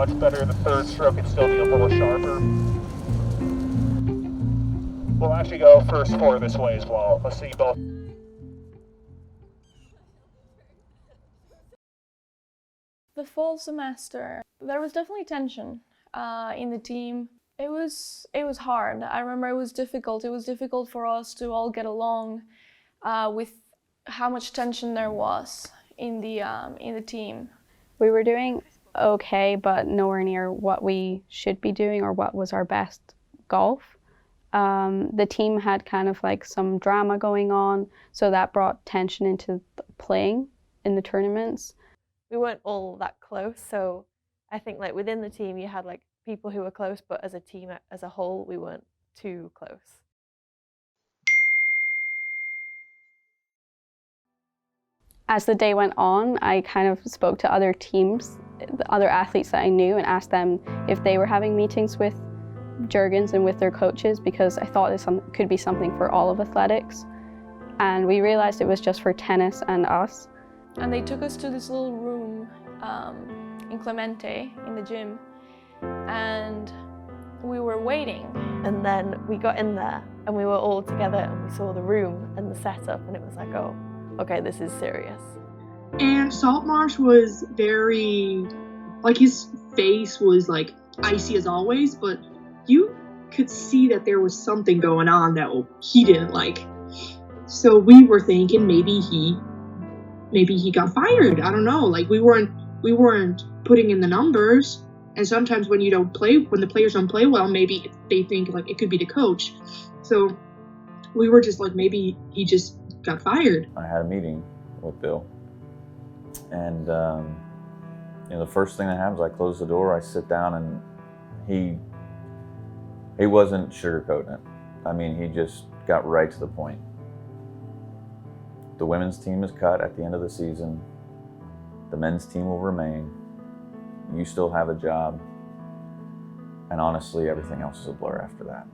much better. The third stroke can still be a little sharper. We'll actually go first four this way as well. Let's see both. The fall semester, there was definitely tension in the team. It was hard. I remember it was difficult. It was difficult for us to all get along with how much tension there was in the team. We were doing okay, but nowhere near what we should be doing or what was our best golf. The team had kind of like some drama going on, so that brought tension into playing in the tournaments. We weren't all that close, so I think like within the team you had like people who were close, but as a team as a whole we weren't too close. As the day went on, I kind of spoke to other teams, the other athletes that I knew, and asked them if they were having meetings with Jurgens and with their coaches, because I thought it could be something for all of athletics. And we realized it was just for tennis and us. And they took us to this little room in Clemente, in the gym, and we were waiting. And then we got in there and we were all together and we saw the room and the setup, and it was like, oh, okay, this is serious. And Saltmarsh was very, like, his face was like icy as always, but you could see that there was something going on that he didn't like. So we were thinking maybe he got fired. I don't know. Like, we weren't putting in the numbers. And sometimes when the players don't play well, maybe they think like it could be the coach. So we were just like, maybe he just got fired. I had a meeting with Bill, and the first thing that happens, I close the door, I sit down, and he wasn't sugarcoating it. I mean, he just got right to the point. The women's team is cut at the end of the season. The men's team will remain. You still have a job. And honestly, everything else is a blur after that.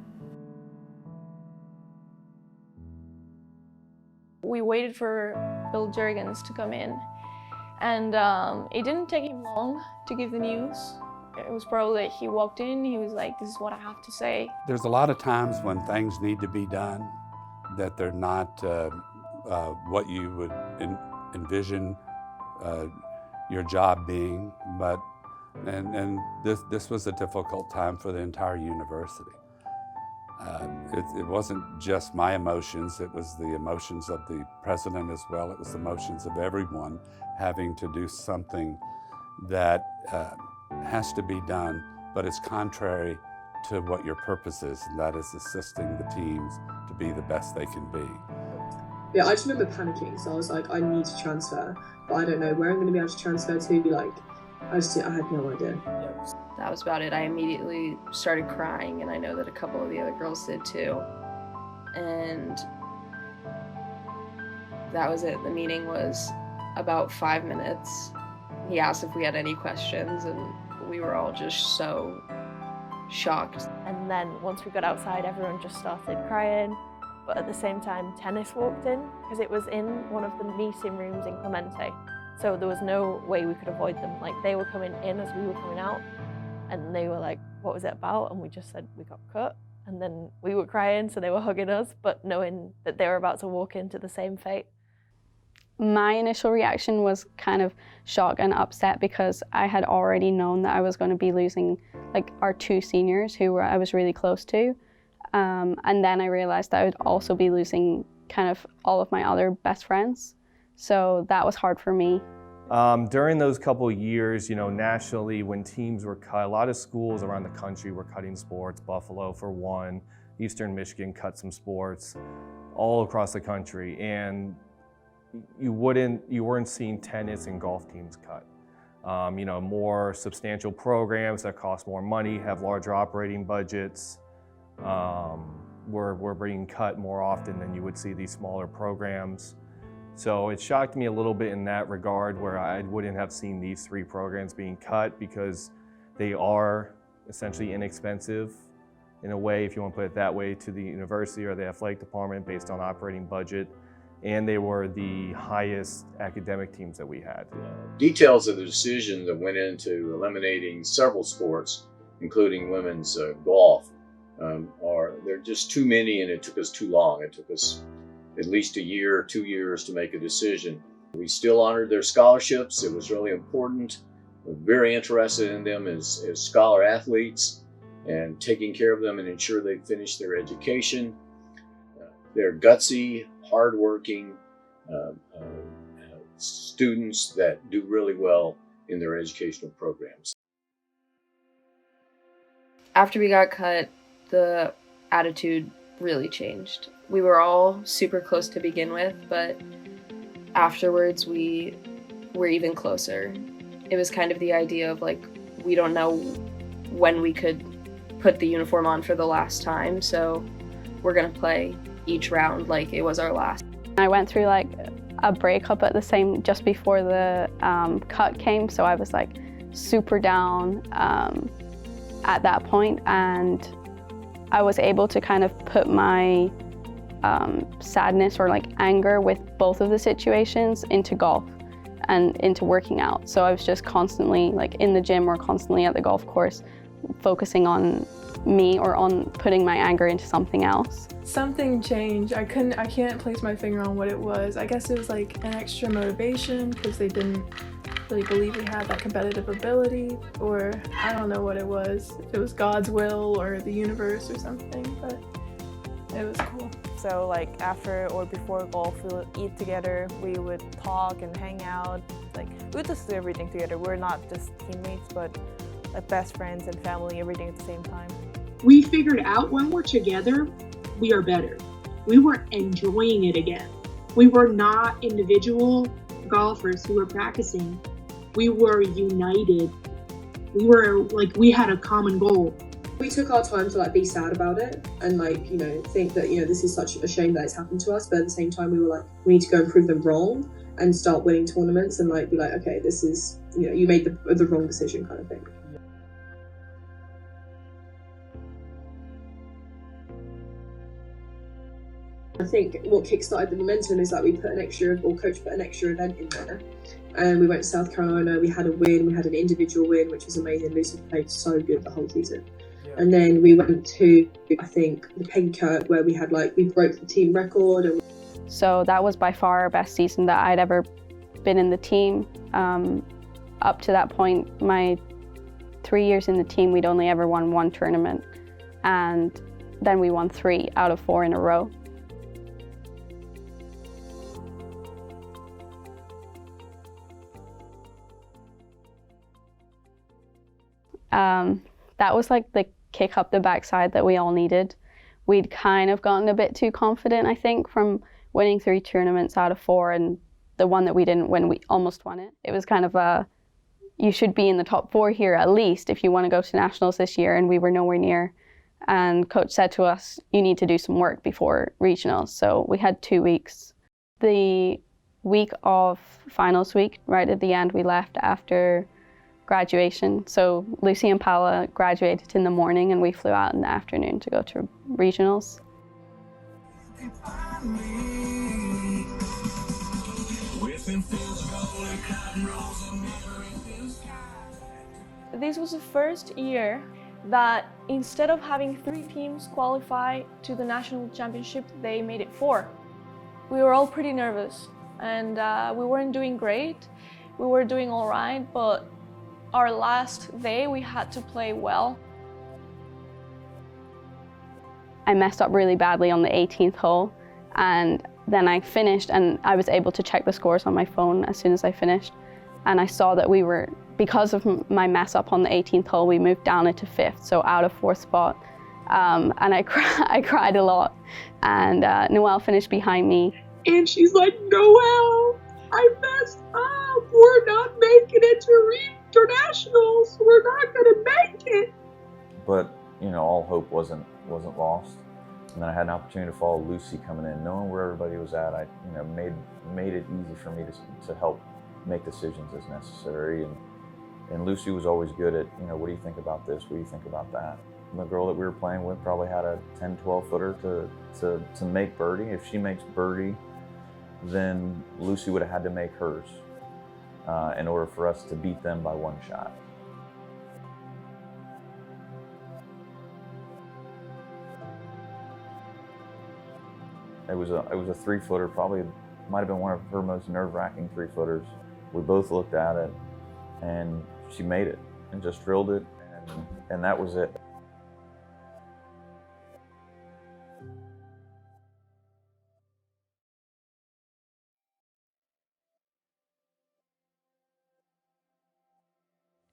We waited for Bill Jurgens to come in, and it didn't take him long to give the news. It was probably like he walked in, he was like, this is what I have to say. There's a lot of times when things need to be done that they're not what you would envision your job being, but this was a difficult time for the entire university. It wasn't just my emotions, it was the emotions of the president as well. It was the emotions of everyone having to do something that has to be done, but it's contrary to what your purpose is, and that is assisting the teams to be the best they can be. Yeah, I just remember panicking, so I was like, I need to transfer, but I don't know where I'm going to be able to transfer to. Like, I had no idea. That was about it. I immediately started crying, and I know that a couple of the other girls did too. And that was it. The meeting was about 5 minutes. He asked if we had any questions, and we were all just so shocked. And then once we got outside, everyone just started crying. But at the same time, tennis walked in, because it was in one of the meeting rooms in Clemente. So there was no way we could avoid them. Like, they were coming in as we were coming out, and they were like, what was it about? And we just said, we got cut. And then we were crying, so they were hugging us, but knowing that they were about to walk into the same fate. My initial reaction was kind of shock and upset, because I had already known that I was going to be losing like our two seniors who I was really close to. And then I realized that I would also be losing kind of all of my other best friends. So that was hard for me. During those couple of years, nationally, when teams were cut, a lot of schools around the country were cutting sports. Buffalo, for one, Eastern Michigan cut some sports all across the country. And you weren't seeing tennis and golf teams cut. More substantial programs that cost more money, have larger operating budgets, were being cut more often than you would see these smaller programs. So it shocked me a little bit in that regard, where I wouldn't have seen these three programs being cut, because they are essentially inexpensive in a way, if you want to put it that way, to the university or the athletic department based on operating budget. and they were the highest academic teams that we had. Details of the decision that went into eliminating several sports, including women's golf, they're just too many, and it took us too long. It took us at least a year, 2 years to make a decision. We still honored their scholarships. It was really important. We're very interested in them as scholar athletes and taking care of them and ensure they finish their education. They're gutsy, hardworking students that do really well in their educational programs. After we got cut, the attitude really changed. We were all super close to begin with, but afterwards we were even closer. It was kind of the idea of like, we don't know when we could put the uniform on for the last time, so we're gonna play each round like it was our last. I went through like a breakup at the same, just before the cut came, so I was like super down at that point, and I was able to kind of put my sadness or like anger with both of the situations into golf and into working out. So I was just constantly like in the gym or constantly at the golf course focusing on me or on putting my anger into something else. Something changed. I can't place my finger on what it was. I guess it was like an extra motivation because they didn't really believe we had that competitive ability, or I don't know what it was. If it was God's will or the universe or something, but it was cool. So like after or before golf, we would eat together, we would talk and hang out. Like we would just do everything together. We're not just teammates, but like best friends and family, everything at the same time. We figured out when we're together, we are better. We were enjoying it again. We were not individual golfers who were practicing. We were united. We were like, we had a common goal. We took our time to like be sad about it and like, you know, think that, you know, this is such a shame that it's happened to us, but at the same time we were like, we need to go and prove them wrong and start winning tournaments and like be like, okay, this is, you know, you made the wrong decision kind of thing. I think what kickstarted the momentum is that we put coach put an extra event in there. And we went to South Carolina, we had a win, we had an individual win, which was amazing. Lucy played so good the whole season. Yeah. And then we went to, I think, the Penkirk, where we had we broke the team record. So that was by far our best season that I'd ever been in the team. Up to that point, my 3 years in the team, we'd only ever won one tournament. And then we won 3 out of 4 in a row. That was like the kick up the backside that we all needed. We'd kind of gotten a bit too confident, I think, from winning 3 tournaments out of 4, and the one that we didn't win, we almost won it. It was kind of you should be in the top 4 here at least if you want to go to nationals this year, and we were nowhere near. And coach said to us, you need to do some work before regionals. So we had 2 weeks. The week of finals week, right at the end, we left after graduation. So Lucy and Paula graduated in the morning and we flew out in the afternoon to go to regionals. This was the first year that instead of having 3 teams qualify to the national championship, they made it 4. We were all pretty nervous and we weren't doing great. We were doing all right, but our last day, we had to play well. I messed up really badly on the 18th hole, and then I finished and I was able to check the scores on my phone as soon as I finished. And I saw that we were, because of my mess up on the 18th hole, we moved down into 5th, so out of 4th spot. And I cried a lot. And Noelle finished behind me. And she's like, Noelle, I messed up. We're not making it to internationals. We're not gonna make it. But you know, all hope wasn't lost. And then I had an opportunity to follow Lucy coming in, knowing where everybody was at. I made it easy for me to help make decisions as necessary. And Lucy was always good at, what do you think about this? What do you think about that? And the girl that we were playing with probably had a 10, 12 footer to make birdie. If she makes birdie, then Lucy would have had to make hers in order for us to beat them by 1 shot. It was a 3-footer, probably might have been one of her most nerve-wracking 3-footers. We both looked at it, and she made it, and just drilled it, and that was it.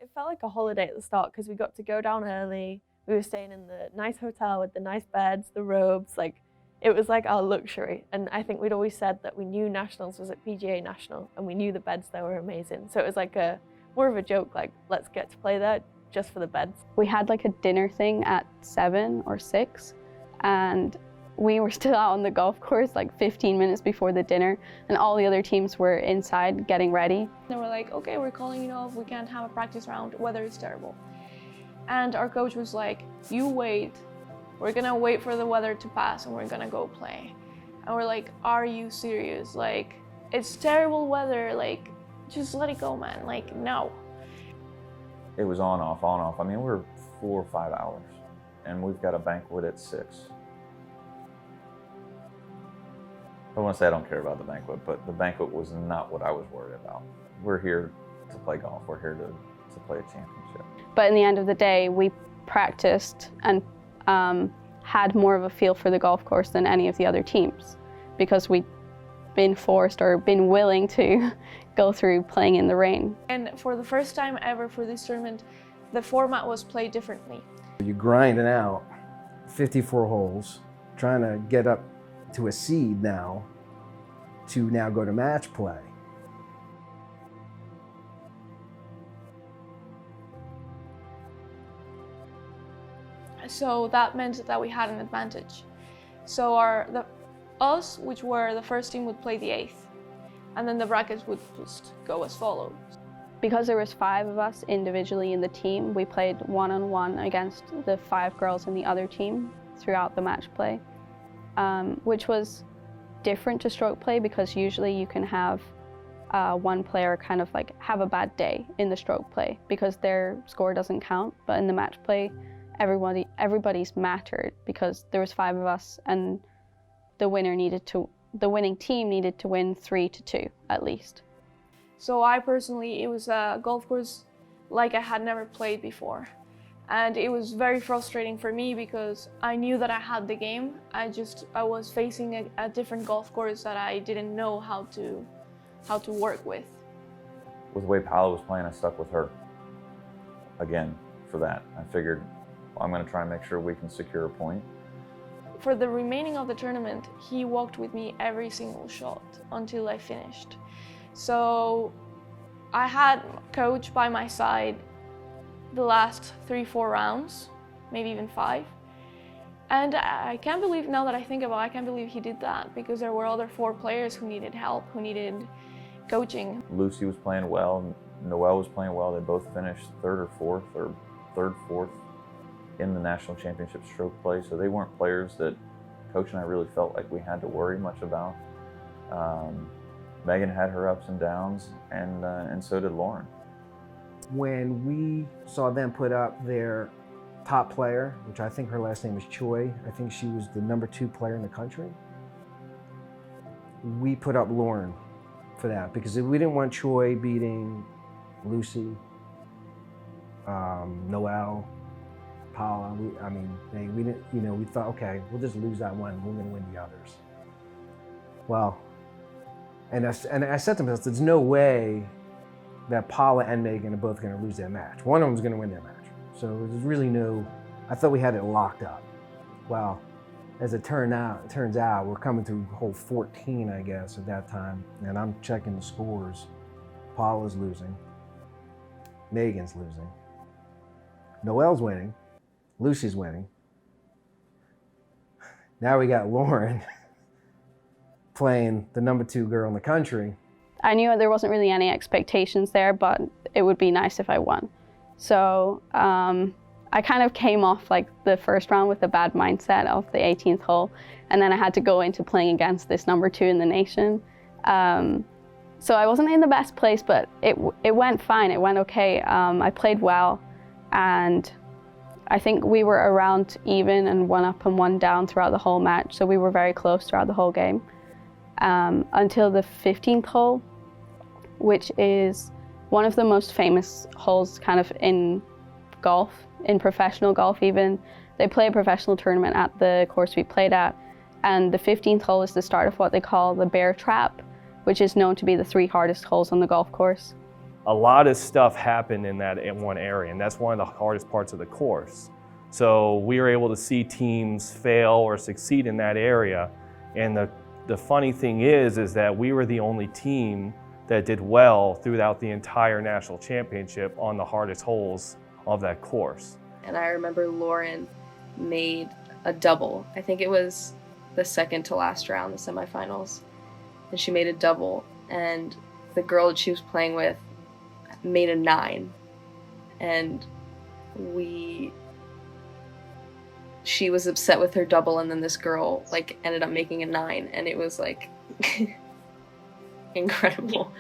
It felt like a holiday at the start because we got to go down early. We were staying in the nice hotel with the nice beds, the robes, like it was like our luxury. And I think we'd always said that we knew Nationals was at PGA National and we knew the beds there were amazing. So it was like more of a joke, like let's get to play there just for the beds. We had like a dinner thing at 7 or 6 and we were still out on the golf course like 15 minutes before the dinner and all the other teams were inside getting ready. They were like, okay, we're calling it off, we can't have a practice round, weather is terrible. And our coach was like, you wait, we're gonna wait for the weather to pass and we're gonna go play. And we're like, are you serious? Like, it's terrible weather, like, just let it go, man, like, no. It was on, off, on, off. I mean, we're 4 or 5 hours and we've got a banquet at 6. I want to say I don't care about the banquet, but the banquet was not what I was worried about. We're here to play golf. We're here to play a championship. But in the end of the day, we practiced and had more of a feel for the golf course than any of the other teams because we'd been forced or been willing to go through playing in the rain. And for the first time ever for this tournament, the format was played differently. You're grinding out 54 holes, trying to get up to a seed now to now go to match play. So that meant that we had an advantage. So us, which were the first team, would play the 8th, and then the brackets would just go as follows. Because there was 5 of us individually in the team, we played 1-on-1 against the 5 girls in the other team throughout the match play. Which was different to stroke play because usually you can have one player kind of like have a bad day in the stroke play because their score doesn't count. But in the match play, everybody's mattered because there was 5 of us and the winning team needed to win 3-2 at least. So I personally, it was a golf course like I had never played before. And it was very frustrating for me because I knew that I had the game. I was facing a different golf course that I didn't know how to work with. With the way Paula was playing, I stuck with her. Again, for that. I figured, well, I'm gonna try and make sure we can secure a point. For the remaining of the tournament, he walked with me every single shot until I finished. So I had coach by my side the last 3-4 rounds, maybe even 5. And I can't believe, now that I think about it, I can't believe he did that because there were other 4 players who needed help, who needed coaching. Lucy was playing well, Noelle was playing well. They both finished 3rd or 4th, or 3rd, 4th in the national championship stroke play. So they weren't players that Coach and I really felt like we had to worry much about. Megan had her ups and downs, and so did Lauren. When we saw them put up their top player, which I think her last name is Choi, I think she was the number 2 player in the country, we put up Lauren for that because we didn't want Choi beating Lucy, Noelle, Paula. We didn't, we thought, okay, we'll just lose that one, we're gonna win the others. Well, and I said to myself, there's no way that Paula and Megan are both going to lose their match. One of them is going to win their match. So there's really I thought we had it locked up. Well, as it turns out, we're coming through hole 14, I guess, at that time, and I'm checking the scores. Paula's losing. Megan's losing. Noelle's winning. Lucy's winning. Now we got Lauren playing the number 2 girl in the country. I knew there wasn't really any expectations there, but it would be nice if I won. So I kind of came off like the first round with a bad mindset of the 18th hole, and then I had to go into playing against this number 2 in the nation. So I wasn't in the best place, but it went fine, it went okay. I played well, and I think we were around even and 1 up and 1 down throughout the whole match, so we were very close throughout the whole game. Until the 15th hole, which is one of the most famous holes kind of in golf, in professional golf even. They play a professional tournament at the course we played at, and the 15th hole is the start of what they call the bear trap, which is known to be the 3 hardest holes on the golf course. A lot of stuff happened in one area, and that's one of the hardest parts of the course. So we were able to see teams fail or succeed in that area, and the funny thing is that we were the only team that did well throughout the entire national championship on the hardest holes of that course. And I remember Lauren made a double. I think it was the second to last round, the semifinals. And she made a double, and the girl that she was playing with made a 9. And she was upset with her double, and then this girl like ended up making a 9, and it was like incredible.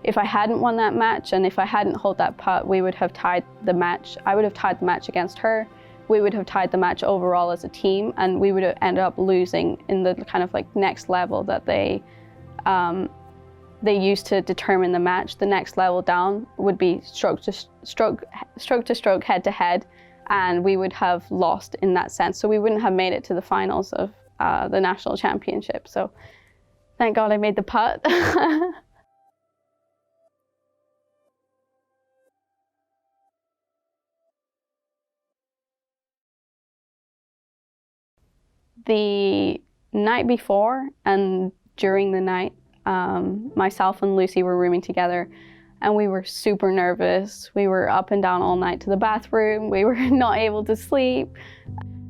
If I hadn't won that match, and if I hadn't held that putt, we would have tied the match. I would have tied the match against her. We would have tied the match overall as a team, and we would have ended up losing in the kind of like next level that they used to determine the match. The next level down would be stroke to stroke, head to head, and we would have lost in that sense. So we wouldn't have made it to the finals of the national championship. So thank God I made the putt. The night before and during the night, myself and Lucy were rooming together, and we were super nervous. We were up and down all night to the bathroom. We were not able to sleep.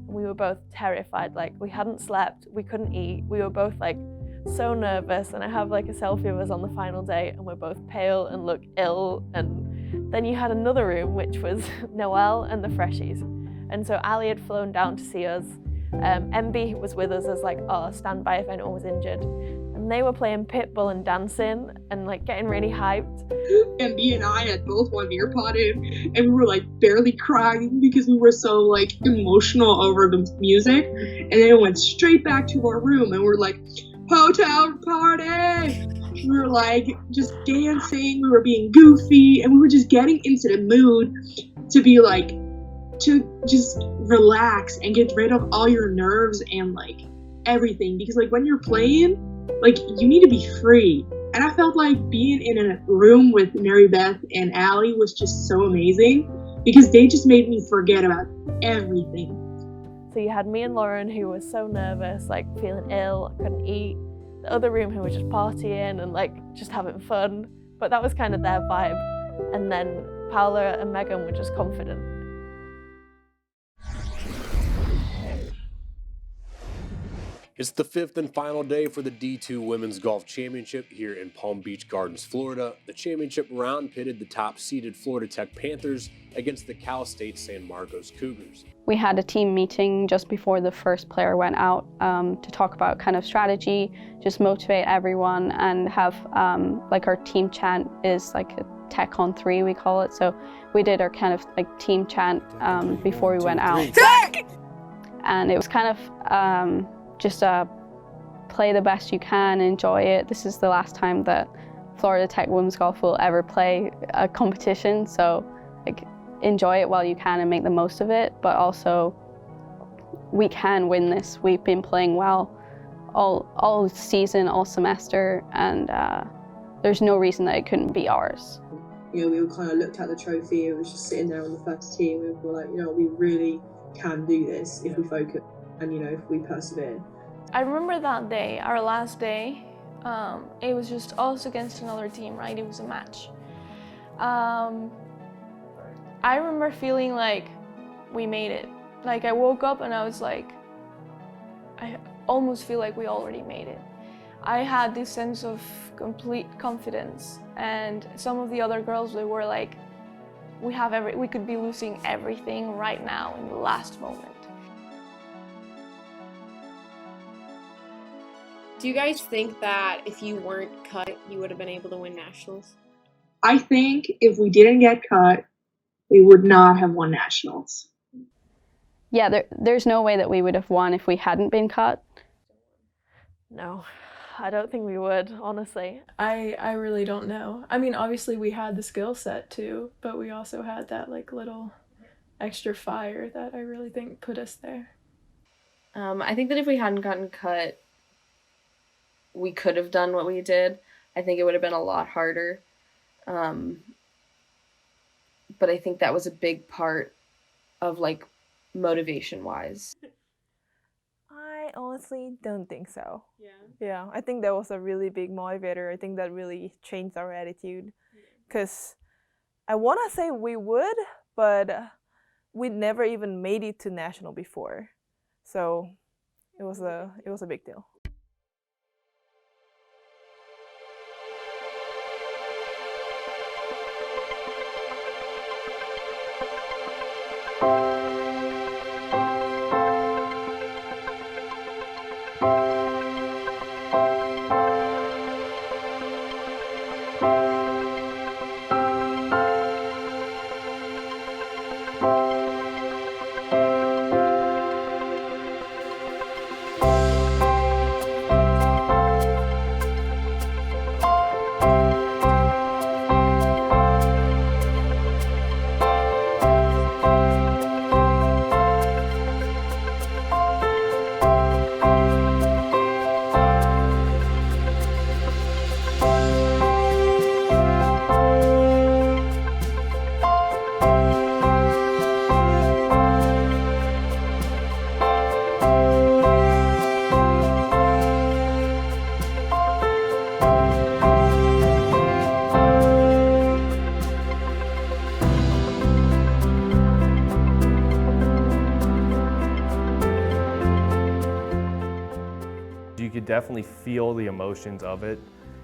We were both terrified, like we hadn't slept, we couldn't eat. We were both like so nervous, and I have like a selfie of us on the final day, and we're both pale and look ill. And then you had another room, which was Noelle and the freshies. And so Ali had flown down to see us. MB was with us as like our standby if anyone was injured, and they were playing Pitbull and dancing and like getting really hyped. MB and I had both one ear pod in, and we were like barely crying because we were so like emotional over the music. And then it went straight back to our room, and we're like, hotel party. We were like just dancing, we were being goofy, and we were just getting into the mood to be like, to just relax and get rid of all your nerves and like everything, because like when you're playing, like you need to be free. And I felt like being in a room with Mary Beth and Allie was just so amazing, because they just made me forget about everything. So you had me and Lauren, who was so nervous, like feeling ill, couldn't eat. The other room who was just partying and like just having fun, but that was kind of their vibe. And then Paula and Megan were just confident. It's the 5th and final day for the D2 Women's Golf Championship here in Palm Beach Gardens, Florida. The championship round pitted the top-seeded Florida Tech Panthers against the Cal State San Marcos Cougars. We had a team meeting just before the first player went out to talk about kind of strategy, just motivate everyone, and have like our team chant is like a Tech on 3, we call it. So we did our kind of like team chant before we went out. Tech! And it was kind of just play the best you can, enjoy it. This is the last time that Florida Tech Women's Golf will ever play a competition, so like enjoy it while you can and make the most of it, but also we can win this. We've been playing well all season, all semester, and there's no reason that it couldn't be ours. You know, we all kind of looked at the trophy, it was just sitting there on the first team, and we were like, you know, we really can do this if we focus. And you know, if we persevere. I remember that day, our last day, it was just us against another team, right? It was a match. I remember feeling like we made it. Like I woke up and I was like, I almost feel like we already made it. I had this sense of complete confidence, and some of the other girls, they were like, we could be losing everything right now in the last moment. Do you guys think that if you weren't cut, you would have been able to win nationals? I think if we didn't get cut, we would not have won nationals. Yeah, there's no way that we would have won if we hadn't been cut. No, I don't think we would, honestly. I really don't know. I mean, obviously we had the skill set too, but we also had that like little extra fire that I really think put us there. I think that if we hadn't gotten cut, we could have done what we did. I think it would have been a lot harder. But I think that was a big part of like motivation-wise. I honestly don't think so. Yeah, I think that was a really big motivator. I think that really changed our attitude. Because I want to say we would, but we'd never even made it to national before. So it was a big deal. You could definitely feel the emotions of it.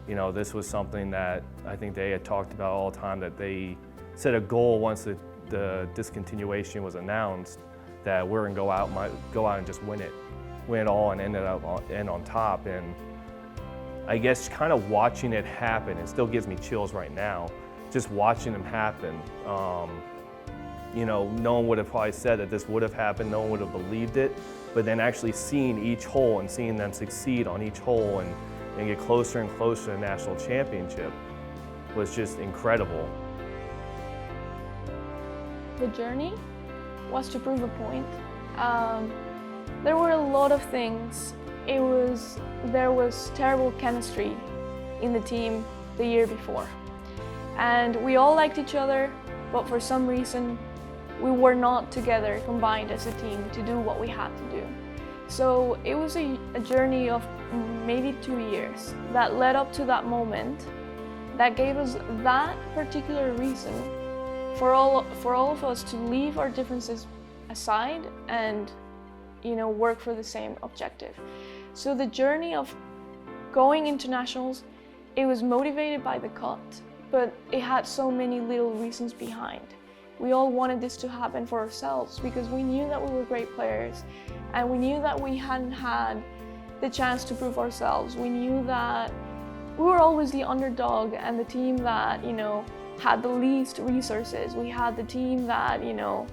You know, this was something that I think they had talked about all the time, that they set a goal once the discontinuation was announced, that we're gonna go out and just win it all and end on top. And I guess kind of watching it happen, it still gives me chills right now, just watching them happen. You know, no one would have probably said that this would have happened, no one would have believed it, but then actually seeing each hole and seeing them succeed on each hole and get closer and closer to the national championship was just incredible. The journey was to prove a point. There were a lot of things. There was terrible chemistry in the team the year before. And we all liked each other, but for some reason, we were not together, combined as a team, to do what we had to do. So it was a journey of maybe 2 years that led up to that moment that gave us that particular reason for all of us to leave our differences aside and, you know, work for the same objective. So the journey of going into nationals, it was motivated by the cut, but it had so many little reasons behind. We all wanted this to happen for ourselves because we knew that we were great players and we knew that we hadn't had the chance to prove ourselves. We knew that we were always the underdog and the team that, you know, had the least resources. We had the team that, you know,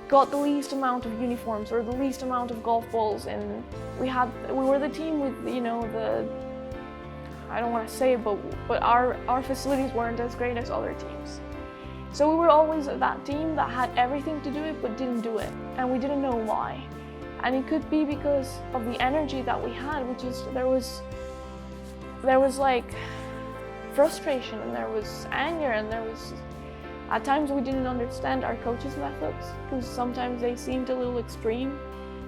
got the least amount of uniforms or the least amount of golf balls, and we were the team with, you know, I don't want to say it, but our facilities weren't as great as other teams. So we were always that team that had everything to do it but didn't do it, and we didn't know why. And it could be because of the energy that we had, which is there was like frustration and there was anger and there was at times we didn't understand our coach's methods because sometimes they seemed a little extreme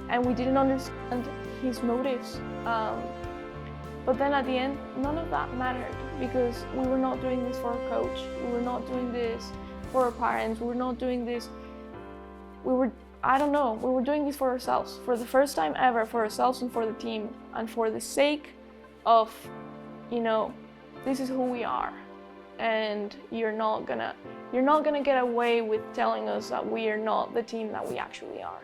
and we didn't understand his motives. But then at the end, none of that mattered because we were not doing this for our coach. We were not doing this for our parents. We were not doing this. We were doing this for ourselves. For the first time ever, for ourselves and for the team. And for the sake of, you know, this is who we are. And you're not gonna get away with telling us that we are not the team that we actually are.